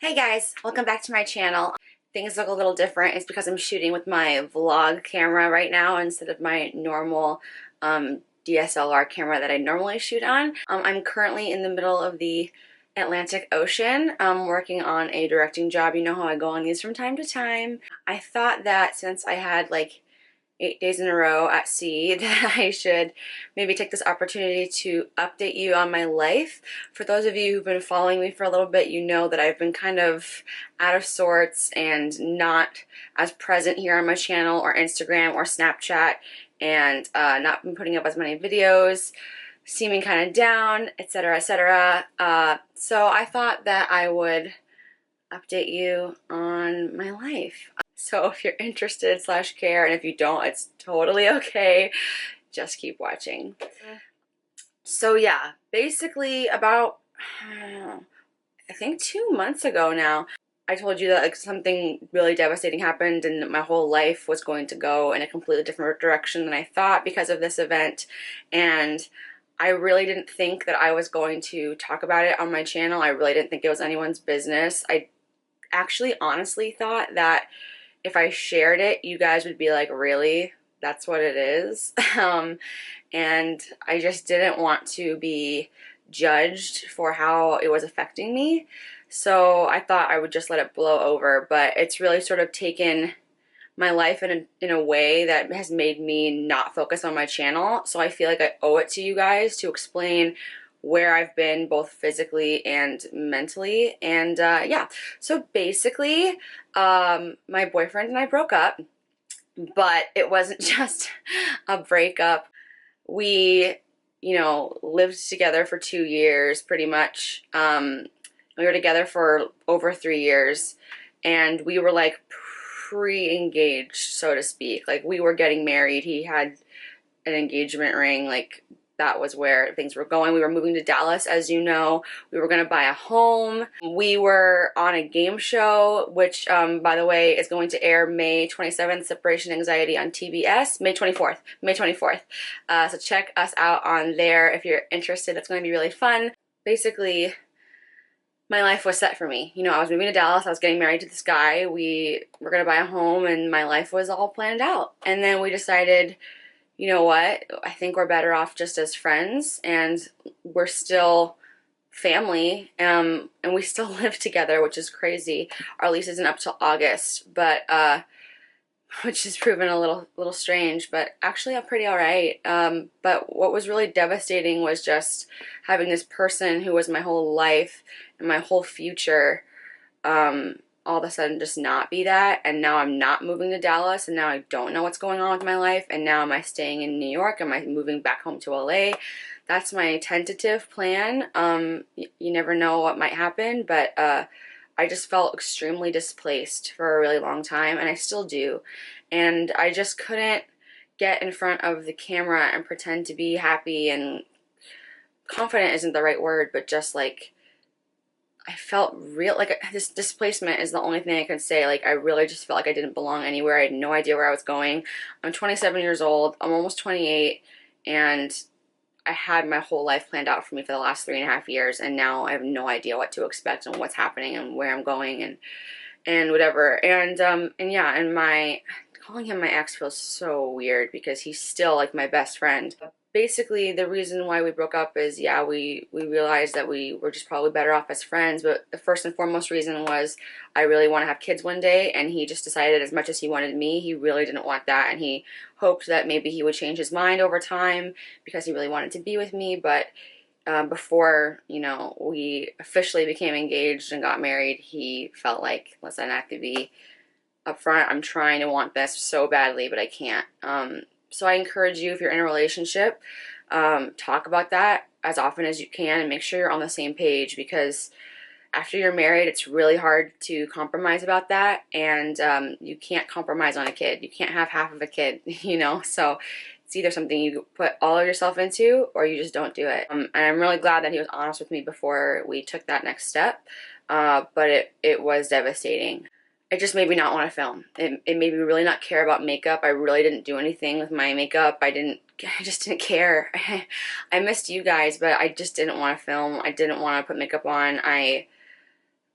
Hey guys, welcome back to my channel. Things look a little different. It's because I'm shooting with my vlog camera right now instead of my normal DSLR camera that I normally shoot on. I'm currently in the middle of the Atlantic Ocean, working on a directing job. You know how I go on these from time to time. I thought that since I had like 8 days in a row at sea that I should maybe take this opportunity to update you on my life. For those of you who've been following me for a little bit, you know that I've been kind of out of sorts and not as present here on my channel or Instagram or Snapchat, and not been putting up as many videos, seeming kind of down, etc., etc. So I thought that I would update you on my life. So if you're interested / care, and if you don't, it's totally okay. Just keep watching. So yeah, basically about, I think 2 months ago now, I told you that like something really devastating happened and my whole life was going to go in a completely different direction than I thought because of this event. And I really didn't think that I was going to talk about it on my channel. I really didn't think it was anyone's business. I actually honestly thought that if I shared it, you guys would be like, really? That's what it is? And I just didn't want to be judged for how it was affecting me. So I thought I would just let it blow over, but it's really sort of taken my life in a way that has made me not focus on my channel. So I feel like I owe it to you guys to explain where I've been both physically and mentally. And yeah, so basically my boyfriend and I broke up, but it wasn't just a breakup. We, lived together for 2 years pretty much. We were together for over 3 years, and we were like pre-engaged, so to speak. Like, we were getting married. He had an engagement ring. Like, that was where things were going. We were moving to Dallas, as you know. We were going to buy a home. We were on a game show, which, by the way, is going to air May 27th, Separation Anxiety on TBS, May 24th. May 24th. So check us out on there if you're interested. It's going to be really fun. Basically, my life was set for me. I was moving to Dallas. I was getting married to this guy. We were going to buy a home, and my life was all planned out. And then we decided, you know what, I think we're better off just as friends, and we're still family, and we still live together, which is crazy. Our lease isn't up till August, but which has proven a little strange, but actually I'm pretty all right. But what was really devastating was just having this person who was my whole life and my whole future, all of a sudden just not be that. And now I'm not moving to Dallas, and now I don't know what's going on with my life. And now am I staying in New York? Am I moving back home to LA? That's my tentative plan. You never know what might happen, but I just felt extremely displaced for a really long time, and I still do. And I just couldn't get in front of the camera and pretend to be happy, and confident isn't the right word, but just like, I felt real, like this displacement is the only thing I can say. Like, I really just felt like I didn't belong anywhere. I had no idea where I was going. I'm 27 years old. I'm almost 28, and I had my whole life planned out for me for the last 3.5 years, and now I have no idea what to expect and what's happening and where I'm going and whatever. And yeah, and calling him my ex feels so weird because he's still like my best friend. Basically, the reason why we broke up is, yeah, we realized that we were just probably better off as friends, but the first and foremost reason was I really want to have kids one day, and he just decided as much as he wanted me, he really didn't want that, and he hoped that maybe he would change his mind over time because he really wanted to be with me. But before, we officially became engaged and got married, he felt like, listen, I have to be upfront. I'm trying to want this so badly, but I can't. So I encourage you, if you're in a relationship, talk about that as often as you can and make sure you're on the same page, because after you're married, it's really hard to compromise about that, and you can't compromise on a kid. You can't have half of a kid, so it's either something you put all of yourself into or you just don't do it. And I'm really glad that he was honest with me before we took that next step, but it was devastating. It just made me not want to film. It made me really not care about makeup. I really didn't do anything with my makeup. I just didn't care. I missed you guys, but I just didn't want to film. I didn't want to put makeup on. I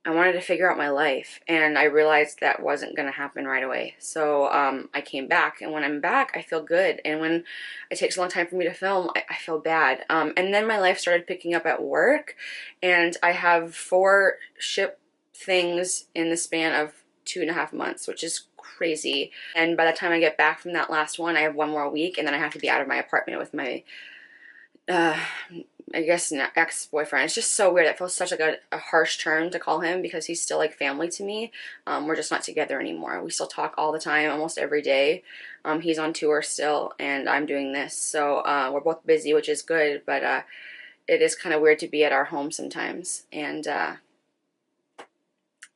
I wanted to figure out my life, and I realized that wasn't going to happen right away. So I came back, and when I'm back, I feel good. And when it takes a long time for me to film, I feel bad. And then my life started picking up at work, and I have 4 ship things in the span of 2.5 months, which is crazy. And by the time I get back from that last one, I have 1 more week, and then I have to be out of my apartment with my I guess an ex-boyfriend. It's just so weird. It feels such like a harsh term to call him because he's still like family to me. We're just not together anymore. We still talk all the time, almost every day. He's on tour still, and I'm doing this. So we're both busy, which is good, but it is kind of weird to be at our home sometimes and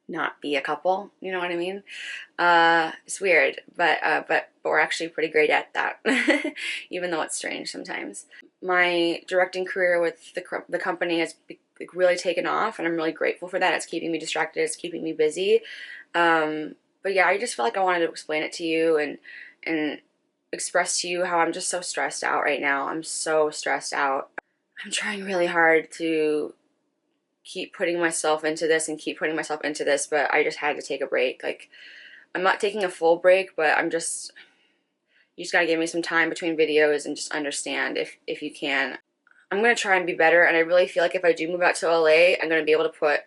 not be a couple. You know what I mean? It's weird, but we're actually pretty great at that, even though it's strange sometimes. My directing career with the company has really taken off, and I'm really grateful for that. It's keeping me distracted. It's keeping me busy. But yeah, I just felt like I wanted to explain it to you and express to you how I'm just so stressed out right now. I'm so stressed out. I'm trying really hard to keep putting myself into this and keep putting myself into this, but I just had to take a break. Like, I'm not taking a full break, but you just gotta give me some time between videos and just understand if you can. I'm gonna try and be better, and I really feel like if I do move out to LA, I'm gonna be able to put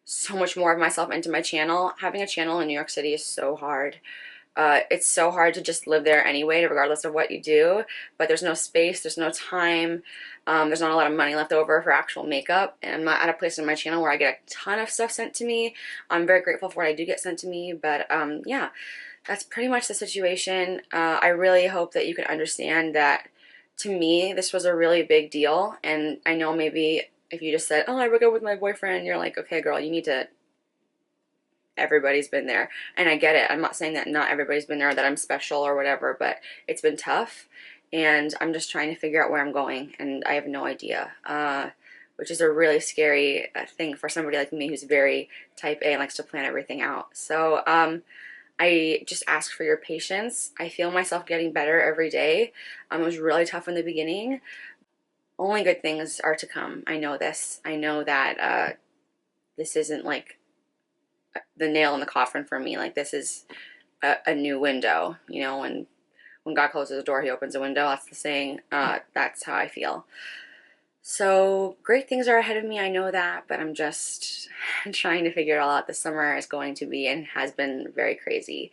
so much more of myself into my channel. Having a channel in New York City is so hard. It's so hard to just live there anyway, regardless of what you do, but there's no space, there's no time, there's not a lot of money left over for actual makeup, and I'm not at a place in my channel where I get a ton of stuff sent to me. I'm very grateful for what I do get sent to me, but yeah, that's pretty much the situation. I really hope that you can understand that to me, this was a really big deal, and I know maybe if you just said, oh, I broke up with my boyfriend, you're like, okay, girl, you need to, everybody's been there. And I get it. I'm not saying that not everybody's been there, that I'm special or whatever, but it's been tough. And I'm just trying to figure out where I'm going, and I have no idea, which is a really scary thing for somebody like me who's very type A and likes to plan everything out. So I just ask for your patience. I feel myself getting better every day. It was really tough in the beginning. Only good things are to come. I know this. I know that this isn't like the nail in the coffin for me. Like, this is a new window. You know, when God closes a door, he opens a window. That's the saying. That's how I feel. So great things are ahead of me. I know that, but I'm just trying to figure it all out. This summer is going to be and has been very crazy.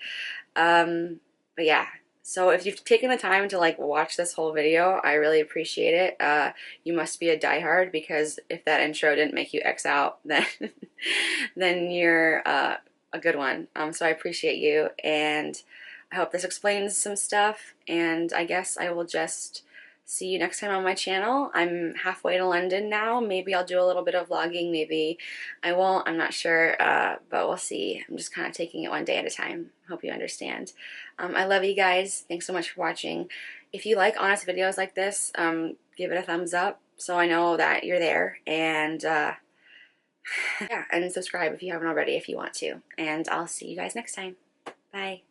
But yeah. So if you've taken the time to like watch this whole video, I really appreciate it. You must be a diehard, because if that intro didn't make you X out, then then you're a good one. So I appreciate you, and I hope this explains some stuff, and I guess I will just see you next time on my channel. I'm halfway to London now. Maybe I'll do a little bit of vlogging, maybe I won't, I'm not sure, but we'll see. I'm just kind of taking it one day at a time. Hope you understand. I love you guys. Thanks so much for watching. If you like honest videos like this, give it a thumbs up so I know that you're there, and yeah, and subscribe if you haven't already if you want to. And I'll see you guys next time. Bye.